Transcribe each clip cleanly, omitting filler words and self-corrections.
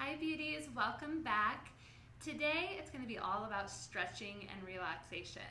Hi beauties, welcome back. Today it's going to be all about stretching and relaxation.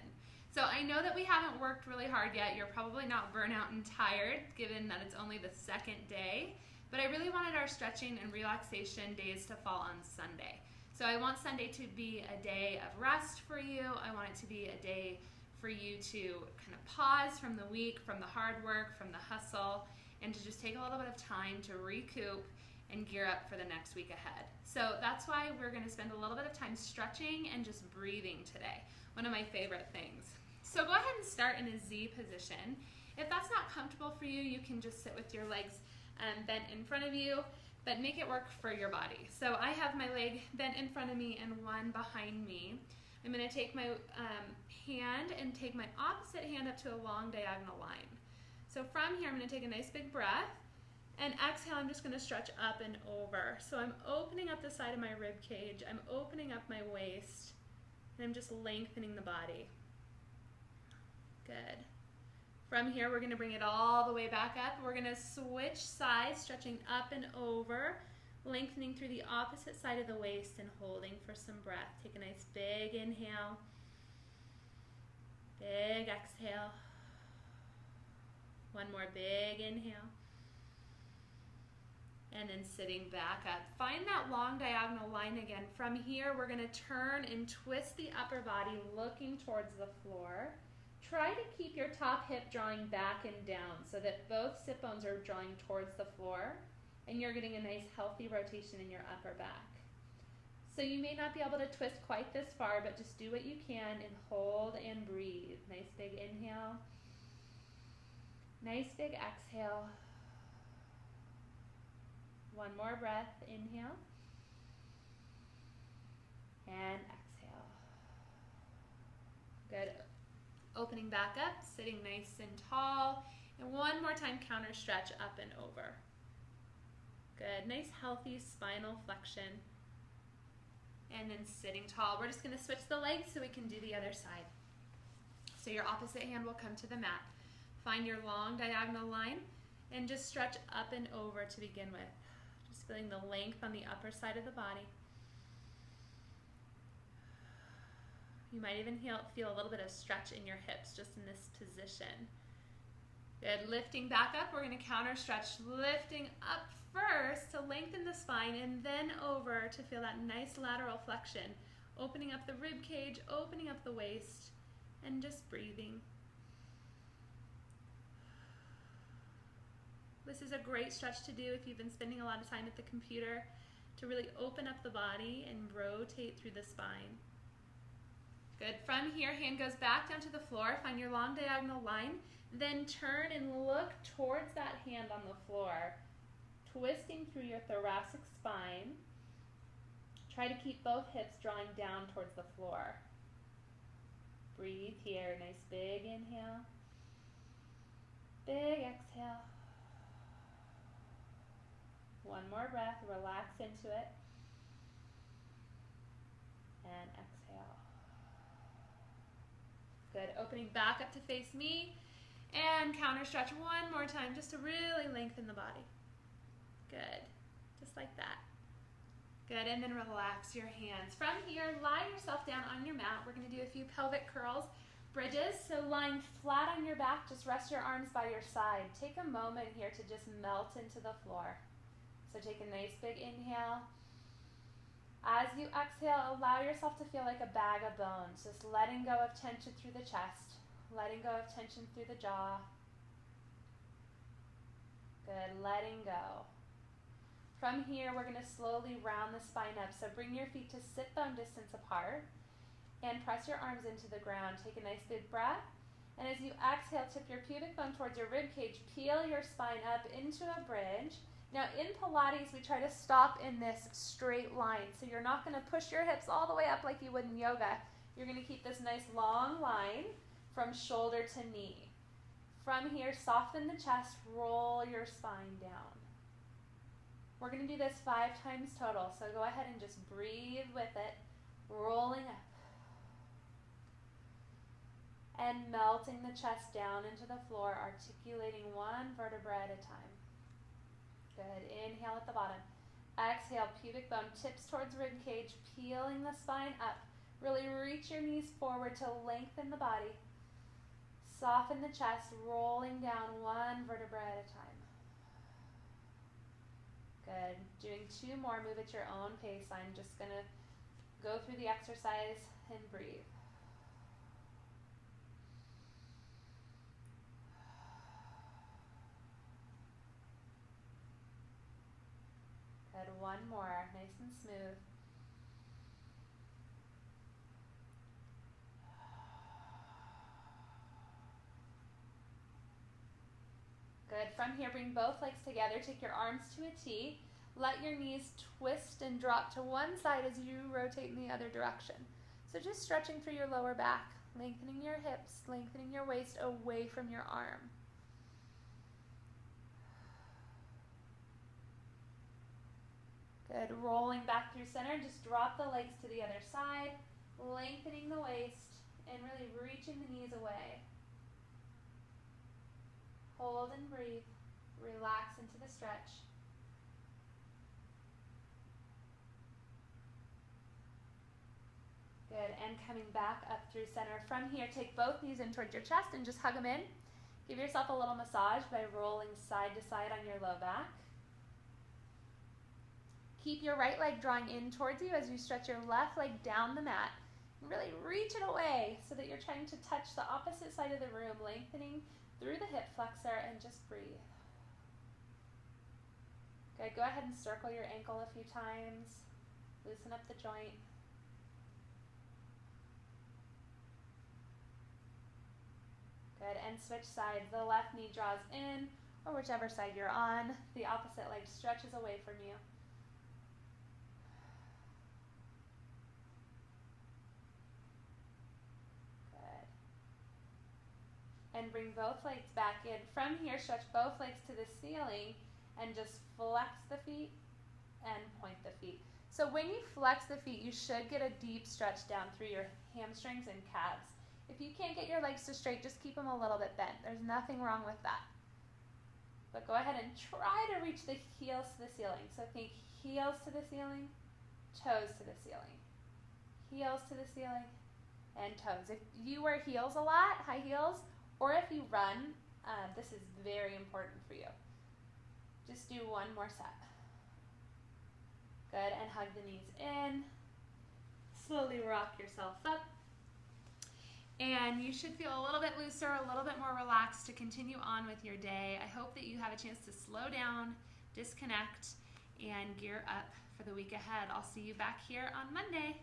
So I know that we haven't worked really hard yet. You're probably not burnout and tired given that it's only the second day, but I really wanted our stretching and relaxation days to fall on Sunday. So I want Sunday to be a day of rest for you. I want it to be a day for you to kind of pause from the week, from the hard work, from the hustle, and to just take a little bit of time to recoup and gear up for the next week ahead. So that's why we're going to spend a little bit of time stretching and just breathing today. One of my favorite things. So go ahead and start in a Z position. If that's not comfortable for you, you can just sit with your legs bent in front of you, but make it work for your body. So I have my leg bent in front of me and one behind me. I'm going to take my hand and take my opposite hand up to a long diagonal line. So from here, I'm going to take a nice big breath. And exhale, I'm just going to stretch up and over. So I'm opening up the side of my rib cage. I'm opening up my waist. And I'm just lengthening the body. Good. From here, we're going to bring it all the way back up. We're going to switch sides, stretching up and over, lengthening through the opposite side of the waist and holding for some breath. Take a nice big inhale. Big exhale. One more big inhale. And then sitting back up. Find that long diagonal line again. From here, we're going to turn and twist the upper body looking towards the floor. Try to keep your top hip drawing back and down so that both sit bones are drawing towards the floor and you're getting a nice healthy rotation in your upper back. So you may not be able to twist quite this far, but just do what you can and hold and breathe. Nice big inhale. Nice big exhale. One more breath, inhale, and exhale. Good. Opening back up, sitting nice and tall, and one more time, counter stretch up and over. Good, nice healthy spinal flexion, and then sitting tall. We're just going to switch the legs so we can do the other side. So your opposite hand will come to the mat. Find your long diagonal line, and just stretch up and over to begin with. Just feeling the length on the upper side of the body. You might even feel a little bit of stretch in your hips just in this position. Good. Lifting back up, we're going to counter stretch. Lifting up first to lengthen the spine and then over to feel that nice lateral flexion. Opening up the rib cage, opening up the waist, and just breathing. This is a great stretch to do if you've been spending a lot of time at the computer, to really open up the body and rotate through the spine. Good. From here, hand goes back down to the floor. Find your long diagonal line. Then turn and look towards that hand on the floor, twisting through your thoracic spine. Try to keep both hips drawing down towards the floor. Breathe here. Nice big inhale. Big exhale. One more breath, relax into it, and exhale. Good, opening back up to face me, and counter stretch one more time just to really lengthen the body. Good, just like that. Good, and then relax your hands. From here, lie yourself down on your mat. We're going to do a few pelvic curls, bridges. So lying flat on your back, just rest your arms by your side. Take a moment here to just melt into the floor. So take a nice big inhale. As you exhale, allow yourself to feel like a bag of bones, just letting go of tension through the chest, letting go of tension through the jaw. Good, letting go. From here, we're going to slowly round the spine up. So bring your feet to sit bone distance apart and press your arms into the ground. Take a nice big breath. And as you exhale, tip your pubic bone towards your rib cage. Peel your spine up into a bridge. Now in Pilates, we try to stop in this straight line. So you're not going to push your hips all the way up like you would in yoga. You're going to keep this nice long line from shoulder to knee. From here, soften the chest, roll your spine down. We're going to do this 5 times total. So go ahead and just breathe with it, rolling up. And melting the chest down into the floor, articulating one vertebra at a time. Good. Inhale at the bottom. Exhale, pubic bone tips towards rib cage, peeling the spine up. Really reach your knees forward to lengthen the body. Soften the chest, rolling down one vertebra at a time. Good. Doing 2 more. Move at your own pace. I'm just going to go through the exercise and breathe. Good. 1 more. Nice and smooth. Good. From here, bring both legs together. Take your arms to a T. Let your knees twist and drop to one side as you rotate in the other direction. So just stretching through your lower back, lengthening your hips, lengthening your waist away from your arm. Good. Rolling back through center. Just drop the legs to the other side, lengthening the waist and really reaching the knees away. Hold and breathe. Relax into the stretch. Good, and coming back up through center. From here, take both knees in towards your chest and just hug them in. Give yourself a little massage by rolling side to side on your low back. Keep your right leg drawing in towards you as you stretch your left leg down the mat. Really reach it away so that you're trying to touch the opposite side of the room, lengthening through the hip flexor, and just breathe. Good, go ahead and circle your ankle a few times. Loosen up the joint. Good, and switch sides. The left knee draws in, or whichever side you're on. The opposite leg stretches away from you. Good. And bring both legs back in. From here, stretch both legs to the ceiling and just flex the feet and point the feet. So when you flex the feet, you should get a deep stretch down through your hamstrings and calves. If you can't get your legs to straight, just keep them a little bit bent. There's nothing wrong with that. But go ahead and try to reach the heels to the ceiling. So think heels to the ceiling, toes to the ceiling. Heels to the ceiling, and toes. If you wear heels a lot, high heels, or if you run, this is very important for you. Just do 1 more set. Good, and hug the knees in. Slowly rock yourself up. And you should feel a little bit looser, a little bit more relaxed to continue on with your day. I hope that you have a chance to slow down, disconnect, and gear up for the week ahead. I'll see you back here on Monday.